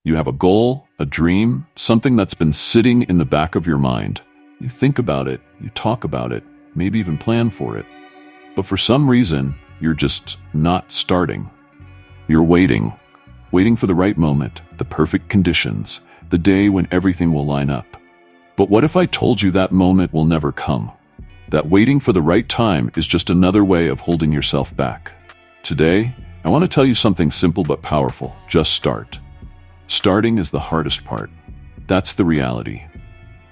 You have a goal, a dream, something that's been sitting in the back of your mind. You think about it, you talk about it, maybe even plan for it. But for some reason, you're just not starting. You're waiting for the right moment, the perfect conditions, the day when everything will line up. But what if I told you that moment will never come? That waiting for the right time is just another way of holding yourself back. Today, I want to tell you something simple but powerful. Just start. Starting is the hardest part. That's the reality.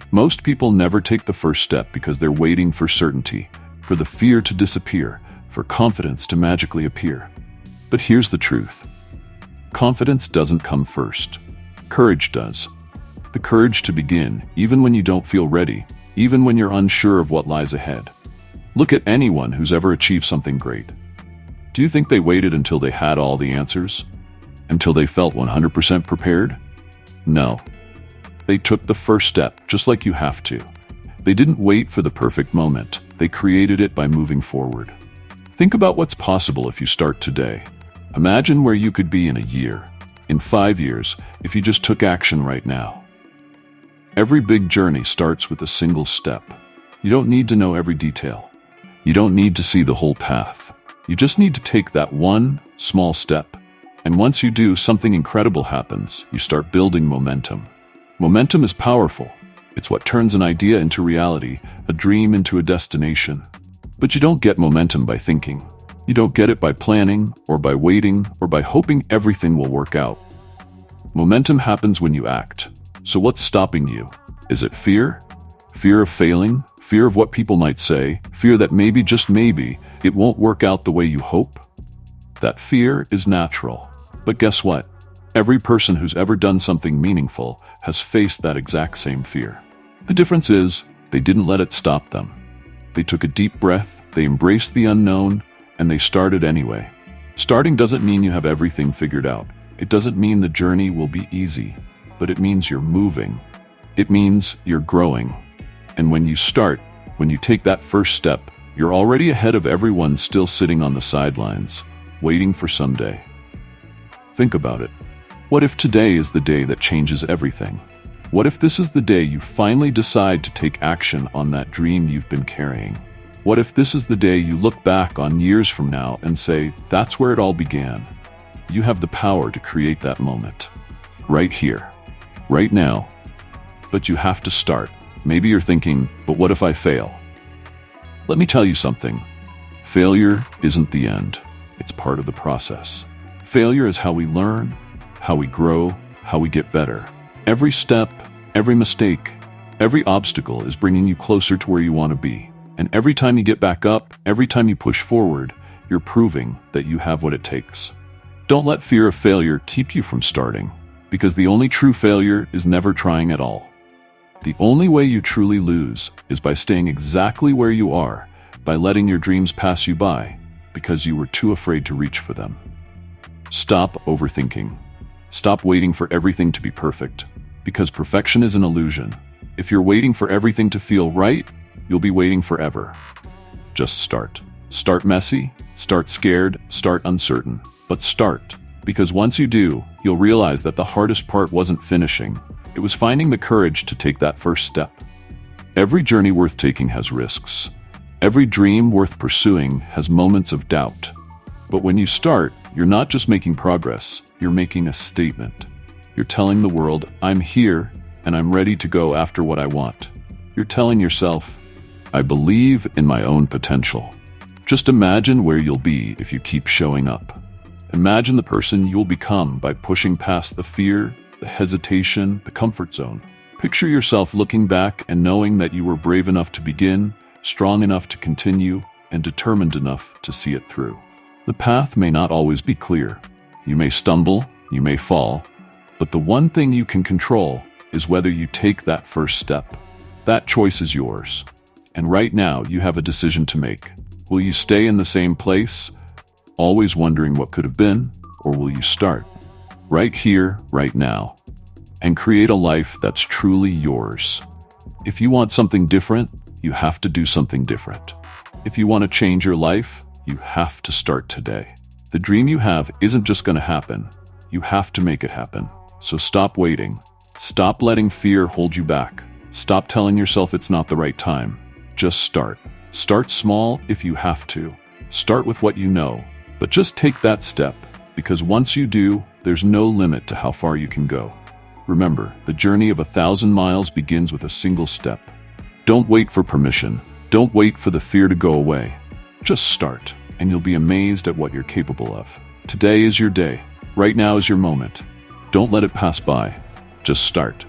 Most people never take the first step because they're waiting for certainty, for the fear to disappear, for confidence to magically appear. But here's the truth. Confidence doesn't come first. Courage does. The courage to begin, even when you don't feel ready, even when you're unsure of what lies ahead. Look at anyone who's ever achieved something great. Do you think they waited until they had all the answers? Until they felt 100% prepared? No. They took the first step, just like you have to. They didn't wait for the perfect moment. They created it by moving forward. Think about what's possible if you start today. Imagine where you could be in a year, in 5 years, if you just took action right now. Every big journey starts with a single step. You don't need to know every detail. You don't need to see the whole path. You just need to take that one small step. And once you do, something incredible happens. You start building momentum. Momentum is powerful. It's what turns an idea into reality, a dream into a destination. But you don't get momentum by thinking. You don't get it by planning, or by waiting, or by hoping everything will work out. Momentum happens when you act. So what's stopping you? Is it fear? Fear of failing? Fear of what people might say? Fear that maybe, just maybe, it won't work out the way you hope? That fear is natural. But guess what? Every person who's ever done something meaningful has faced that exact same fear. The difference is, they didn't let it stop them. They took a deep breath, they embraced the unknown, and they started anyway. Starting doesn't mean you have everything figured out. It doesn't mean the journey will be easy, but it means you're moving. It means you're growing. And when you start, when you take that first step, you're already ahead of everyone still sitting on the sidelines, waiting for someday. Think about it. What if today is the day that changes everything? What if this is the day you finally decide to take action on that dream you've been carrying? What if this is the day you look back on years from now and say, that's where it all began? You have the power to create that moment. Right here. Right now. But you have to start. Maybe you're thinking, but what if I fail? Let me tell you something. Failure isn't the end. It's part of the process. Failure is how we learn, how we grow, how we get better. Every step, every mistake, every obstacle is bringing you closer to where you want to be. And every time you get back up, every time you push forward, you're proving that you have what it takes. Don't let fear of failure keep you from starting, because the only true failure is never trying at all. The only way you truly lose is by staying exactly where you are, by letting your dreams pass you by, because you were too afraid to reach for them. Stop overthinking. Stop waiting for everything to be perfect, because perfection is an illusion. If you're waiting for everything to feel right, you'll be waiting forever. Just start. Start messy, start scared, start uncertain. But start, because once you do, you'll realize that the hardest part wasn't finishing. It was finding the courage to take that first step. Every journey worth taking has risks. Every dream worth pursuing has moments of doubt. But when you start, you're not just making progress, you're making a statement. You're telling the world, I'm here, and I'm ready to go after what I want. You're telling yourself, I believe in my own potential. Just imagine where you'll be if you keep showing up. Imagine the person you'll become by pushing past the fear, the hesitation, the comfort zone. Picture yourself looking back and knowing that you were brave enough to begin, strong enough to continue, and determined enough to see it through. The path may not always be clear. You may stumble, you may fall, but the one thing you can control is whether you take that first step. That choice is yours. And right now, you have a decision to make. Will you stay in the same place, always wondering what could have been, or will you start right here, right now, and create a life that's truly yours? If you want something different, you have to do something different. If you want to change your life, you have to start today. The dream you have isn't just going to happen. You have to make it happen. So stop waiting. Stop letting fear hold you back. Stop telling yourself it's not the right time. Just start. Start small if you have to. Start with what you know, but just take that step, because once you do, there's no limit to how far you can go. Remember, the journey of 1,000 miles begins with a single step. Don't wait for permission. Don't wait for the fear to go away. Just start, and you'll be amazed at what you're capable of. Today is your day. Right now is your moment. Don't let it pass by. Just start.